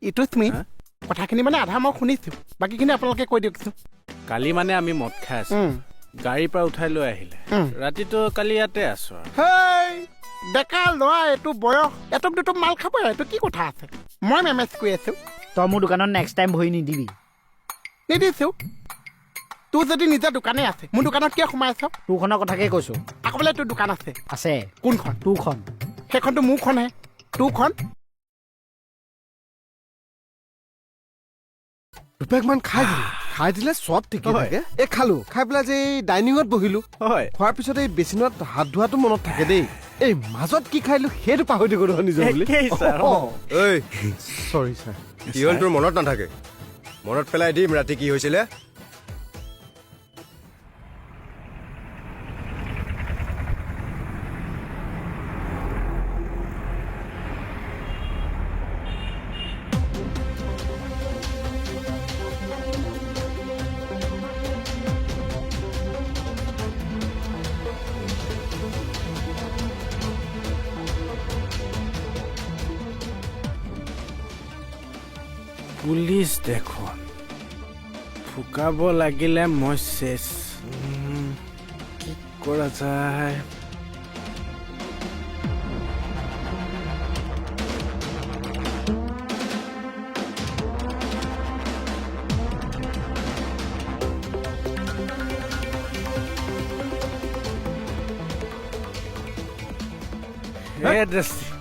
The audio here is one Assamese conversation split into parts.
ইটো তুমি কথাখিনি মানে আধা মই শুনিছোঁ, বাকীখিনি আপোনালোকে কৈ দিয়কচোন। কালি মানে আমি মদ খাই আছো, গাড়ীৰ পৰা উঠাই লৈ আহিলে। ৰাতিটো কালি ইয়াতে আছো। হেই ডেকা ল'ৰা, এইটো বয়স, এটুপ দুটুপ মাল খাবই, এইটো কি কথা আছে? মই মেমেজ কৰি আছোঁ। তই মোৰ দোকানত নেক্সট টাইম বহি নিদিবি। নিদিছোঁ। তোৰ যদি নিজৰ দোকানেই আছে, মোৰ দোকানত কিয় সোমাই আছ? তোৰখনৰ কথাকে কৈছো। আকৌ বোলে তোৰ দোকান আছে। আছে। কোনখন? তোৰখন। সেইখনতো মোৰখনহে। তোৰখন দুপেকমান খাই দিলে চব ঠিকে থাকে। এই খালো, খাই পেলাই যে ডাইনিঙত বহিলো, হয় খোৱাৰ পিছত এই বেচিনত হাত ধোৱাটো মনত থাকে দেই। এই মাজত কি খাইলো সেইটো পাহৰি গলো নিজৰ বুলি। চৰি ছাৰ। কি হ'ল তোৰ মনত নাথাকে? মনত পেলাই দিম ৰাতি কি হৈছিলে। পুলিচ দেখোন, ফুকাব লাগিলে মই চেচ। কি কৰা যায়?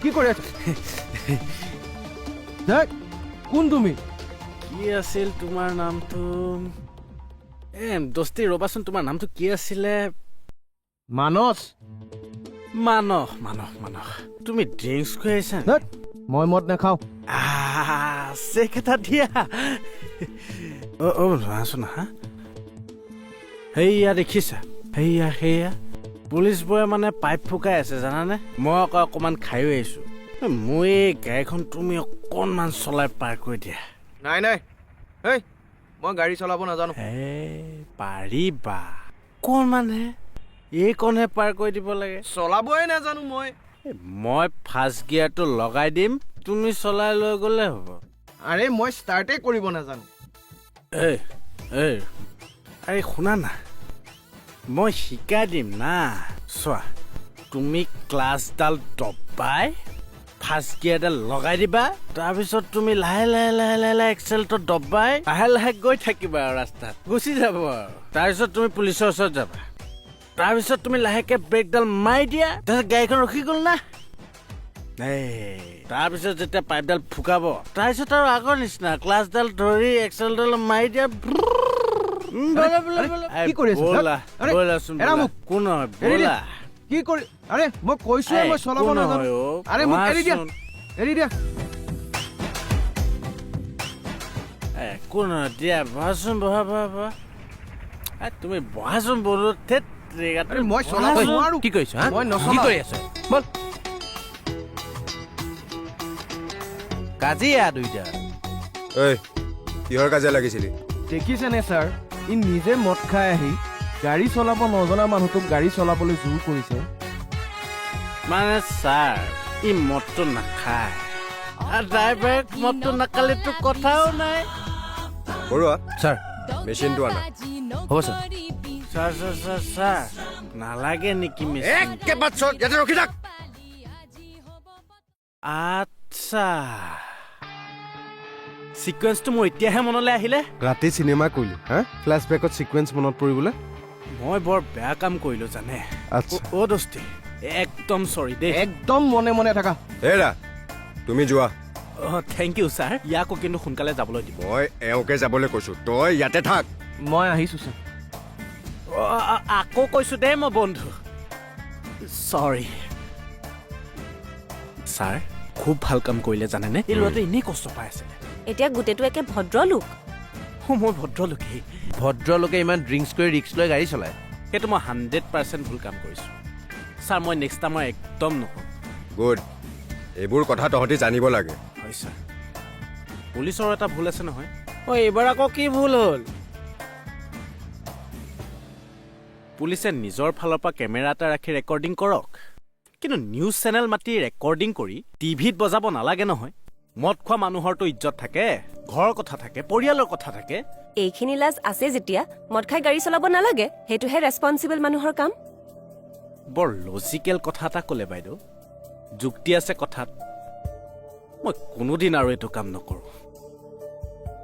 কি কৰি আছ? কোন তুমি? কি আছিল তোমাৰ নামটো? দস্তি ৰবাচোন, তোমাৰ নামটো কি আছিলে? মানস। মানস মানস মানস। তুমি ড্ৰিংকছ কৰি আহিছা? মই মদ নাখাওঁ। চেক এটা দিয়া। ৰহাচোন হা। সেয়া দেখিছা, সেয়া পুলিচবোৰে মানে পাইপ ফুকাই আছে জানানে? মই আকৌ অকণমান খায়ো আহিছো। মই এই গাড়ীখন তুমি অকণমান চলাই পাৰ কৰি দিয়া। নাই মই গাড়ী চলাব নাজানো। পাৰিবা, অকণমানহে, এইকণহে পাৰ কৰি দিব লাগে। চলাবই নাজানো মই। মই ফাৰ্ষ্ট গিয়াৰটো লগাই দিম, তুমি চলাই লৈ গ'লে হ'ব। আৰে মই ষ্টাৰ্টেই কৰিব নাজানো। আৰে শুনা না, মই শিকাই দিম না। চোৱা, তুমি ক্লাছডাল দবাই ফাৰ্ষ্ট গিয়াৰডাল লগাই দিবা, তাৰপিছত তুমি লাহে লাহে এক্সেলটো দবাই লাহে গৈ থাকিবা আৰু ৰাস্তাত, গুচি যাব আৰু। তাৰপিছত তুমি পুলিচৰ ওচৰত যাবা, তাৰপিছত তুমি লাহেকে ব্ৰেকডাল মাৰি দিয়া, তাৰপিছত গাড়ীখন ৰখি গ'ল না। তাৰপিছত যেতিয়া পাইপডাল ফুকাব, তাৰপিছত আৰু আগৰ নিচিনা ক্লাছডাল ধৰি এক্সেলডাল মাৰি দিয়া। কি কৰি আছা? কোন হয় ব'লা। কি কৰি? আৰে মই কৈছো মই চলাব নাজানো। আৰে মোক এৰি দিয়া। কোন হয় দিয়া, বহাচোন, বহা। তুমি বহাচোন বলো। মই চলাব নোৱাৰো। কি কৰিছ? মই কি নচলাও। কৰি আছ? বল। কাজিয়া দুইটা। ঐ কিহৰ কাজিয়া লাগিছিলি? দেখিছেনে ছাৰ, ই নিজে মদ খাই আহি গাড়ী চলাব নজনা মানুহটোক গাড়ী চলাবলৈ জোৰ কৰিছে। মানে ছাৰ, ই মদটো নাখায়, আৰু ড্ৰাইভাৰে মদটো নাখালেতো কথাও নাই। বৰুৱা ছাৰ মেচিনটো আনা। হ'ব ছাৰ। ছাৰ নালাগে নেকি মেচিন? ইয়াতে ৰখি থাক। আচ্ছা, চিকুৱেন্সটো মোৰ এতিয়াহে মনলৈ আহিলে। ৰাতি চিনেমা কৰিলো হা, ফ্লেশ্ববেকত চিকুৱেন্স মনত পৰিবলৈ। মই বৰ বেয়া কাম কৰিলো জানে। আচ্ছা। অ' দোস্তি, একদম চৰি দেই। একদম মনে থাকা। হেৰা তুমি যোৱা। থেংক ইউ ছাৰ, ইয়াকো কিন্তু সোনকালে যাবলৈ দিব। মই এওঁকে যাবলৈ কৈছো, তই ইয়াতে থাক। মই আহিছো ছাৰ। আকৌ কৈছো দেই মই বন্ধু, চৰি। ছাৰ খুব ভাল কাম কৰিলে জানেনে? এই ল'ৰাটো এনেই কষ্ট পাই আছিলে। এতিয়া গোটেইটো একে ভদ্ৰ লোক। মই ভদ্ৰলোকেই। ভদ্ৰলোকে ইমান ড্ৰিংকছ কৰি ৰিক্স লৈ গাড়ী চলায়। সেইটো মই 100% ভুল কাম কৰিছোঁ ছাৰ। মই নেক্সট টাইম মই একদম নকৰোঁ। গুড, এইবোৰ কথা তহঁতি জানিব লাগে। হয় ছাৰ, পুলিচৰ এটা ভুল আছে নহয়। এইবাৰ আকৌ কি ভুল হ'ল? পুলিচে নিজৰ ফালৰ পৰা কেমেৰা এটা ৰাখি ৰেকৰ্ডিং কৰক, কিন্তু নিউজ চেনেল মাতি ৰেকৰ্ডিং কৰি টিভিত বজাব নালাগে নহয়। মদ খোৱা মানুহৰতো ইজ্জত থাকে, ঘৰৰ কথা থাকে, পৰিয়ালৰ কথা থাকে। এইখিনি লাজ আছে যেতিয়া মদ খাই গাড়ী চলাব নালাগে, সেইটোহে ৰেছপনচিবল মানুহৰ কাম। বৰ লজিকেল কথা এটা ক'লে বাইদেউ, যুক্তি আছে কথাত। মই কোনোদিন আৰু এইটো কাম নকৰোঁ।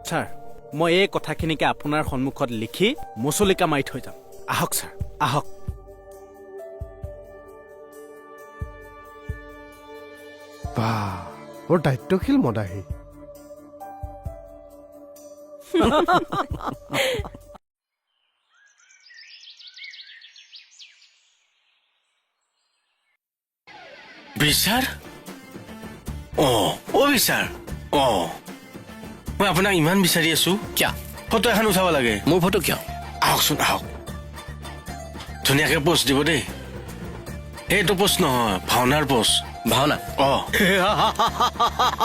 ছাৰ, মই এই কথাখিনিকে আপোনাৰ সন্মুখত লিখি মুচলিকা মাৰি থৈ যাম। আহক ছাৰ, আহক। বাহ, বৰ দায়িত্বশীল মদাহী। বিচাৰ? বিচাৰ মই আপোনাক ইমান বিচাৰি আছো। কিয়? ফটো এখন উঠাব লাগে। মোৰ ফটো কিয়? আহকচোন, আহক। ধুনীয়াকে পোষ্ট দিব দেই। এইটো পোষ্ট নহয়, ভাওনাৰ পোষ্ট। ভাওনা?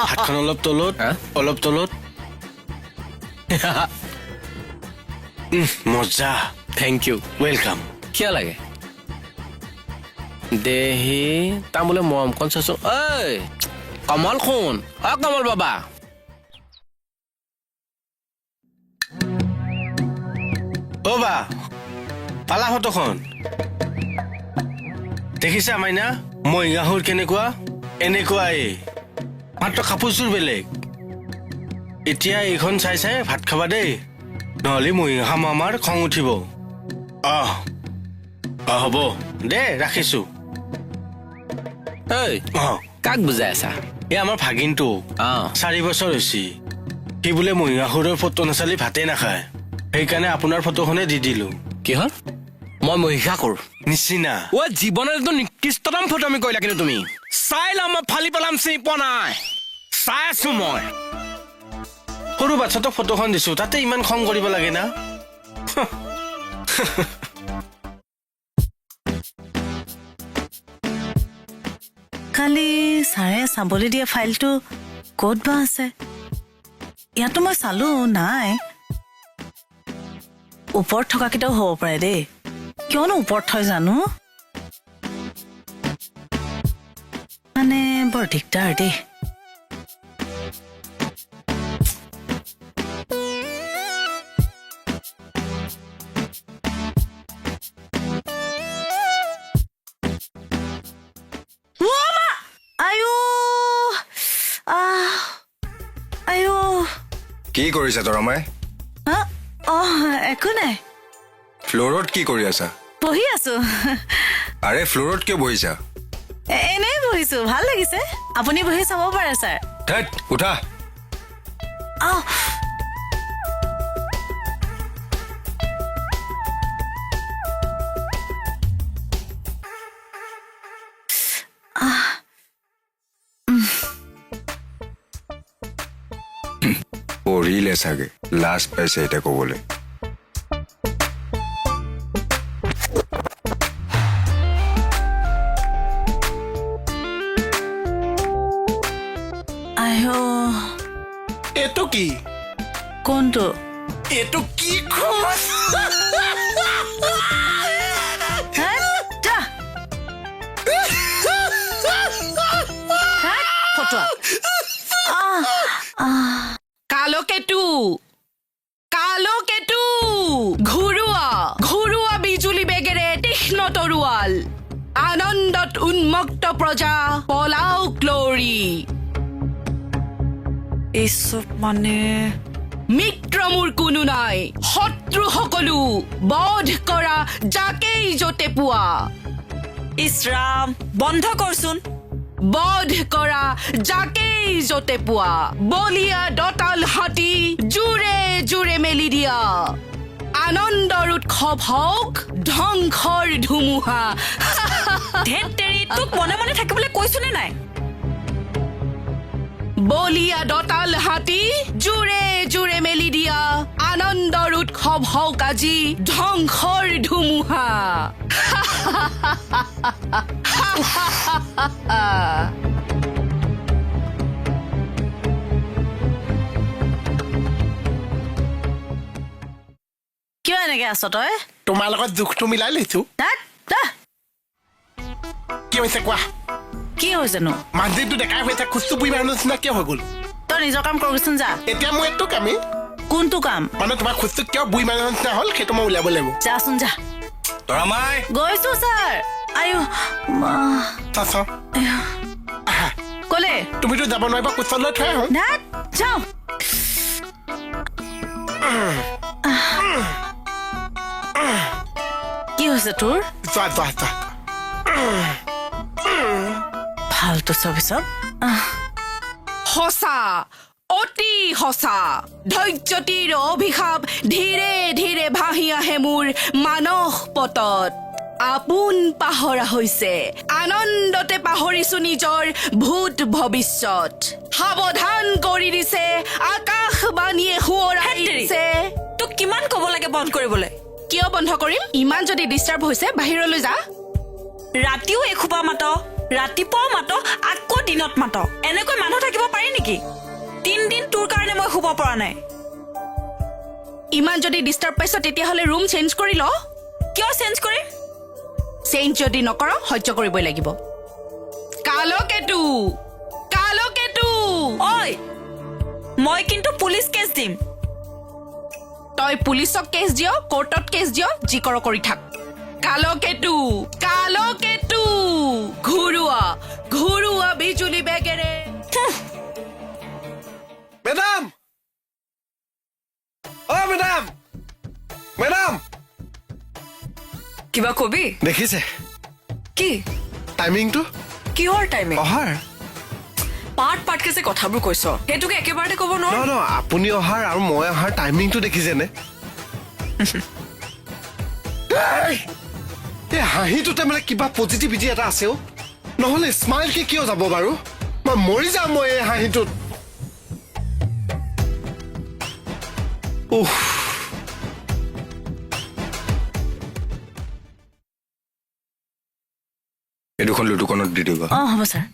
হাতখন অলপ তলত, অলপ তলত। মজা। Thank you, welcome. কিয় লাগে? দেহি তাৰ বোলে মৰমখন চাইছো। ঐ কমল শুন, কমল বাবা। বা পালা ফটোখন দেখিছা মাইনা? মই গাহৰ কেনেকুৱা? এনেকুৱাই, মাত্ৰ কাপোৰযোৰ বেলেগ। এতিয়া এইখন চাই চাই ভাত খাবা দেই, নহ'লে মহিষা মামাৰ খং উঠিব। হ'ব দে, ৰাখিছো। কাক বুজাই আছা? এই আমাৰ ভাগিনটো 4 বছৰ হৈছে। সি বোলে মহিষাসুৰৰ ফটো নাচালি ভাতেই নাখায়। সেইকাৰণে আপোনাৰ ফটোখনে দি দিলো। কিহৰ? মই মহিষাসুৰ নিচিনা? জীৱনৰ একদম নিকৃষ্টতম ফটো আমি কৰিলা, কিন্তু তুমি চাই লম। মই ফালি পেলাম, চিনি পোৱা নাই। চাই আছো মই। সৰু বাচ্ছাটোক ফটোখন দিছো, তাতে ইমান খং কৰিব লাগে না? কালি ছাৰে চাবলৈ দিয়া ফাইলটো ক'ত বা আছে? ইয়াতো মই চালো, নাই। ওপৰত থকাকেইটাও হ'ব পাৰে দেই। কিয়নো ওপৰত থয় জানো? মানে বৰ দিগদাৰ দেই। কি কৰিছা তৰামাই? একো নাই। ফ্ল'ৰত কি কৰি আছা? বহি আছো। আৰে ফ্ল'ৰত কিয় বহিছা? এনেই বহিছো, ভাল লাগিছে। আপুনি বহি চাব পাৰে ছাৰ। ধেৎ, উঠা। পঢ়িলে চাগে, লাজ পাইছে এতিয়া ক'বলৈ। এইটো কি? কোনটো? এইটো কি খোজ? কালকেতু ঘূৰুৱা বিজুলী বেগেৰে তীক্ষ্ণ তৰোৱাল, আনন্দত উন্মুক্ত প্ৰজা পলাও ক্লৰি। এইচব মানে মিত্ৰ মোৰ কোনো নাই, শত্ৰু সকলো বধ কৰা যাকেই যতে পোৱা। ইছৰাম, বন্ধ কৰচোন। বধ কৰা যাকেই যতে পোৱা, বলিয়া দতাল হাতী জোৰে জোৰে মেলি দিয়া। আনন্দৰ উৎসৱ হওক, ধ্বংসৰ ধুমুহা। ধেত তেৰি, তোক মনে মনে থাকিবলৈ কৈছোনে নাই? বলিয়া দতাল হাতী জোৰে জোৰে মেলি দিয়া। আনন্দৰ উৎসৱ হওক আজি, ধ্বংসৰ ধুমুহা। কিয় এনেকে আছ তই? তোমাৰ লগত জোখটো মিলাই লৈছো। কি হৈছে কোৱা? কি হৈছেনো? মাজদিনটো ডেকাই হৈছে, খোজটো বুঢ়ী মানুহৰ নিচিনা কিয় হৈ গ'ল? তই নিজৰ কাম কৰচোন যা এতিয়া মই এইটো কামেই কোনটো কাম মানে তোমাৰ খোজটো কিয় বুঢ়ী মানুহৰ নিচিনা হ'ল সেইটো মই উলিয়াব লাগিব যাচোন যা তৰামাই গৈছো ছাৰ আয়ো চা চাওঁ আহা ক'লে তুমিতো যাব নোৱাৰিবা কোচলৈ থৈ আহোঁ ধাক যাওঁ কি হৈছে তোৰ যোৱা যোৱা যোৱা ফাল্টু ছবি চব সঁচা অতি সঁচা ধৈৰ্যতীৰ অভিশাপ ধীৰে ধীৰে ভাহি আহে মোৰ মানস পটত আপোন পাহৰা হৈছে আনন্দতে পাহৰিছো নিজৰ ভূত ভৱিষ্যত সাৱধান কৰি দিছে আকাশবাণীয়ে সোঁৱৰাই দিছে তোক কিমান ক'ব লাগে বন্ধ কৰিবলৈ কিয় বন্ধ কৰিম ইমান যদি ডিষ্টাৰ্ব হৈছে বাহিৰলৈ যা ৰাতিও এখোপা মাত ৰাতিপুৱাও মাত আকৌ দিনত মাত এনেকৈ মানুহ থাকিব পাৰি নেকি 3 দিন তোৰ কাৰণে মই শুব পৰা নাই ইমান যদি ডিষ্টাৰ্ব পাইছ তেতিয়াহ'লে ৰুম চেঞ্জ কৰি ল কিয় চেঞ্জ কৰিম চেঞ্জ যদি নকৰ সহ্য কৰিবই লাগিব কালকেতু কালকেতু ঐ মই কিন্তু পুলিচ কেছ দিম তই পুলিচক কেছ দিয় কোৰ্টত কেছ দিয় যি কৰ কৰি থাক কালকেতু কালকেতু ঘূৰুৱা ঘূৰুৱা বিজুলী বেগেৰে মেডাম অ' মেডাম মেডাম কিবা কবি দেখিছে কি টাইমিংটো কিহৰ টাইমিং অহাৰ পাটকে যে কথাবোৰ কৈছ সেইটোকে একেবাৰতে ক'ব ন ন আপুনি অহাৰ আৰু মই অহাৰ টাইমিংটো দেখিছেনে এই হাঁহিটোতে মানে কিবা পজিটিভিটি এটা আছে অ' নহ'লে স্মাইলকে কিয় যাব বাৰু মই মৰি যাম মই এই হাঁহিটোত উফ এই দুখন লুডুখনত দি দিবা অঁ হ'ব ছাৰ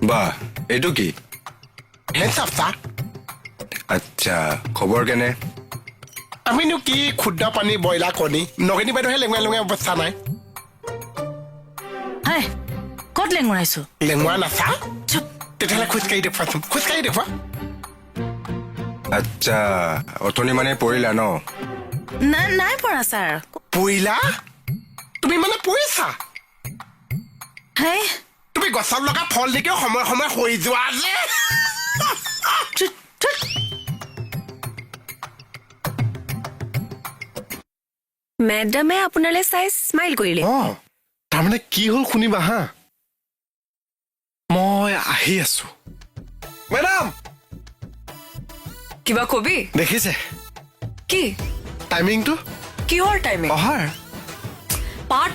বা এইটো কি হেণ্ডছ চা আচ্ছা খবৰ কেনে আমিনো কি ক্ষুদ্ৰ পানী ব্ৰইলাৰ কণী নগেনী বাইদেউহে লেঙুৱাই লেঙুৱাই অৱস্থা নাই হাই ক'ত লেঙুৰাইছো লেঙুৱা নাচা তেতিয়াহ'লে খোজকাঢ়ি দেখুৱাচোন খোজকাঢ়ি দেখুৱা আচ্ছা অথনি মানে পৰিলা ন নাই পৰা ছাৰ পৰিলা তুমি মানে পৰিছা হেই তুমি গছত লগা ফল দেখিও সময় সময় হৈ যোৱা যে মেডামে আপোনালৈ চাই স্মাইল কৰিলে অ তাৰমানে কি হ'ল শুনিবা হা মই আহি আছো মেডাম কিবা কবি দেখিছে কি টাইমিংটো কিহৰ টাইমিং অহাৰ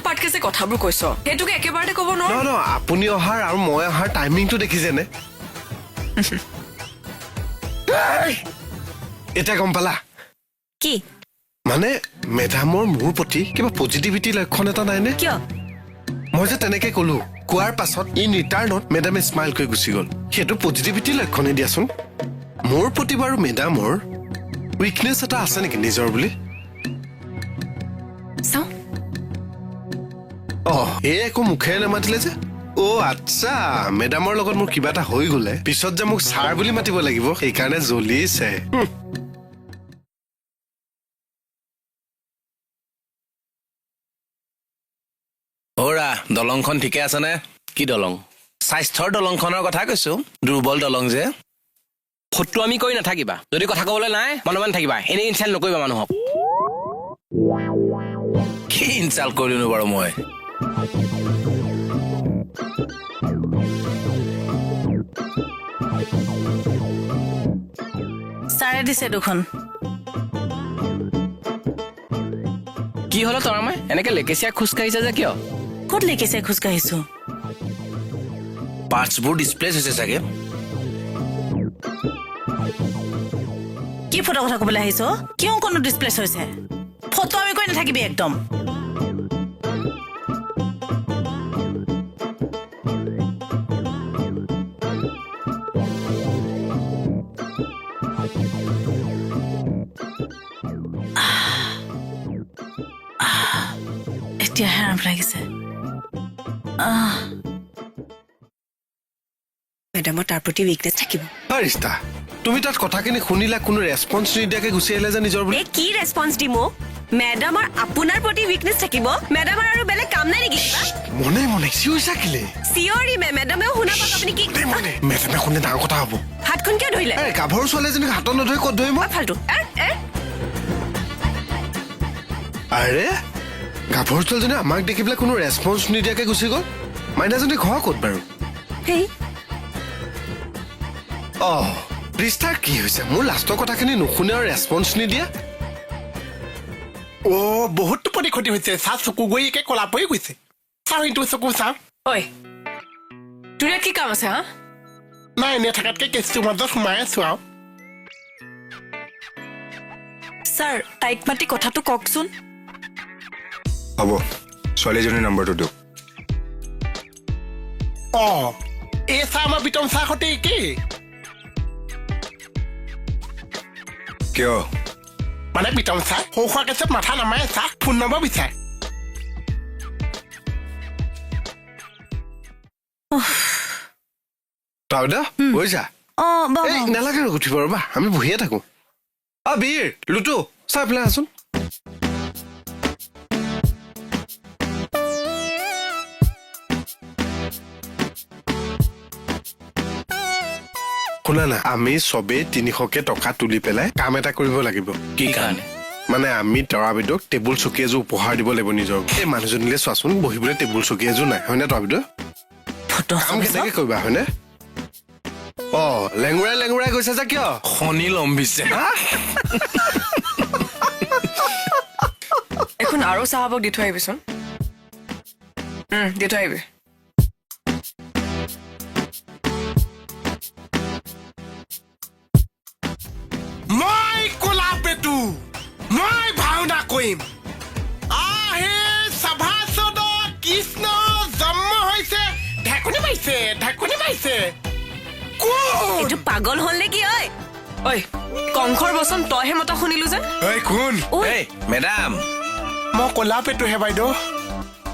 পাটকে যে কথাবোৰ কৈছ সেইটোকে একেবাৰতে ক'ব ন ন আপুনি অহাৰ আৰু মই অহাৰ টাইমিংটো দেখিছেনে এতিয়া গম পালা কি মানে মেডামৰ মোৰ প্ৰতি কিবা পজিটিভিটি লক্ষণ এটা নাইনে কিয় মই যে তেনেকে ক'লো কোৱাৰ পাছত ইন ৰিটাৰ্ণত মেডামে স্মাইল কৰি গুচি গ'ল সেইটো পজিটিভিটি লক্ষণে দিয়াচোন মোৰ প্ৰতি বাৰু মেডামৰ উইকনেছ এটা আছে নেকি নিজৰ বুলি চাওঁ এই একো মুখেৰে নামাতিলে যে আচ্ছা মেডামৰ লগত মোৰ কিবা এটা হৈ গ'লে পিছত যে মোক ছাৰ বুলি মাতিব লাগিব সেইকাৰণে জ্বলিছে অৰা দলংখন ঠিকে আছেনে কি দলং স্বাস্থ্যৰ দলংখনৰ কথা কৈছো দুৰ্বল দলং যে ফটো আমি কৰি নাথাকিবা যদি কথা ক'বলৈ নাই মনে মনে থাকিবা এনেই ইনচাল্ট নকৰিবা মানুহক কি ইনচাল্ট কৰিলো বাৰু মই ছাৰে দিছে দুখন কি হলো তৰামাই এনেকে লেকেচিয়া খোজকাঢ়িছে যে কিয় ক'ত লেখিছে খোজকাঢ়িছো পাৰ্টছবোৰ ডিছপ্লেচ হৈছে চাগে কি ফটো কথা ক'বলৈ আহিছ কিয় কোনো ডিছপ্লেচ হৈছে ফটো আমি কৰি নাথাকিবি একদম এতিয়াহে আৰাম লাগিছে মেডামৰ তাৰ প্ৰতি উইকনেছ থাকিব ৰিষ্টা তুমি তাত কথাখিনি শুনিলা কোনো ৰেছপন্স নিদিয়াকে গুচি আহিলে যে নিজৰ বুলি এই কি ৰেছপন্স দিম মেডামৰ আপোনাৰ প্ৰতি উইকনেছ থাকিব মেডামৰ আৰু বেলেগ কাম নাই নেকি মনে মনে চিঞৰিছা কেলে চিঞৰি মেডামেও শুনা পাক আপুনি কি মনে মেডামে শুনে ডাঙৰ কথা হ'ব হাতখন কিয় ধৰিলে গাভৰু ছোৱালীজনীক হাতত নধৰি ক'ত ধৰিম ফাল্টু আৰে গাভৰু ছোৱালীজনী আমাক দেখি পেলাই কোনো ৰেছপন্স নিদিয়াকে গুচি গ'ল মাইনাজনী ঘৰ ক'ত বাৰু হেই ৰিষ্টাৰ কি হৈছে মোৰ লাষ্টৰ কথাখিনি নুশুনে আৰু ৰেছপন্স নিদিয়া বহুত টোপনি ক্ষতি হৈছে চাহ চকু গৈ একে কলা পৰি গৈছে চাওঁ এইটো চকু চাওঁ ঐ তোৰ কি কাম আছে হা নাই এনে থকাতকে কেছটোৰ মাজত সোমাই আছো আৰু ছাৰ তাইক মাতি কথাটো কওকচোন হ'ব ছোৱালীজনীৰ নম্বৰটো দিয়ক এই চাহ আমাৰ বিতম চাহ সতে একেই কিয় মানে বিতম চাহ সৰু খোৱা কেছত মাথা নামাৰে চাহ ফোন নম্বৰ বিচাৰে তাউদা গৈছা এই নালাগে উঠিব ৰবা আমি বহিয়ে থাকো বীৰ লুটু চাহ পেলাই আছোন শুনা না আমি চবেই 300কে টকা তুলি পেলাই কাম এটা কৰিব লাগিব কি কাৰণে মানে আমি তৰাবিদক টেবুল চকী এযোৰ উপহাৰ দিব লাগিব নিজৰ এই মানুহজনীলে চোৱাচোন বহিবলৈ টেবুল চকী এযোৰ নাই হয়নে তৰাবিদ কাম কেনেকে কৰিবা হয়নে লেঙুৰাই লেঙুৰাই গৈছে যে কিয় শনি লম্বিছে এখন আৰু চাহাবক দি থৈ আহিবিচোন দি থৈ আহিবি মই কলা পেটু মই ভাওনা কৰিম আহে সভাসদ কৃষ্ণ জন্ম হৈছে ঢেকুনি পাইছে এইটো পাগল হ'ল নেকি ঐ কংসৰ বচন তইহে মত শুনিলো যে কোন মেডাম মই কলা পেটুহে বাইদেউ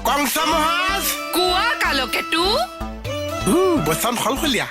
কংস মহাজ কোৱা কালকেতু বচন সলসলীয়া